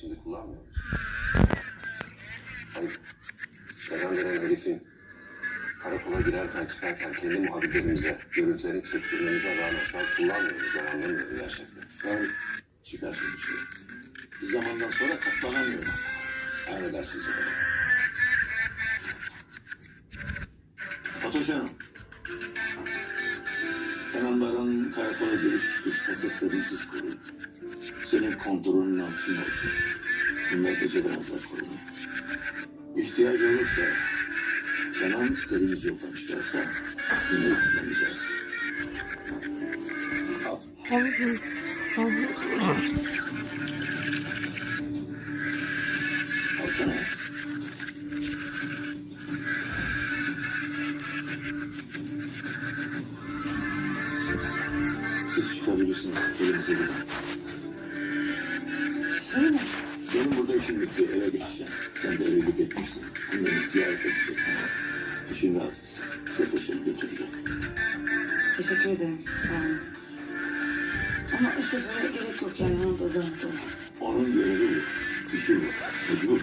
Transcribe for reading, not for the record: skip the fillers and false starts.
Şimdi kullanmıyoruz. Hani Kenan denen herifin karakola girerken çıkarken kendi muhabirlerimize görüntülerini çektirmemize rağmen şu an kullanmıyoruz. Ben anlamıyorum gerçekten. Ben çıkarsın bir şey. Bir zamandan sonra katlanamıyorum. Emredersiniz efendim. Fatoş Hanım. Kenan Baran'ın karakola giriş çıkış kasetlerini siz koruyun. Senin kontrolün altında olsun. Bunlar beceremezler korumayı. İhtiyacı olursa Kenan istediğimiz yoldan çıkarsa bunları kullanacağız. Al. Alsana. Siz çıkabilirsiniz. Elinize gidin. Öyle mi? Benim burada işim bitti. Eve geçeceğim. Sen de eve gideceksin. Anneni ziyaret edeceksin. İşin rahat etsin. Şoför seni götürecek. Teşekkür ederim. Sağ olun. Ama o sefere gerek yok yani. Onun da zahmet olmaz. Onun görevi bu. İşi bu. Mecbur.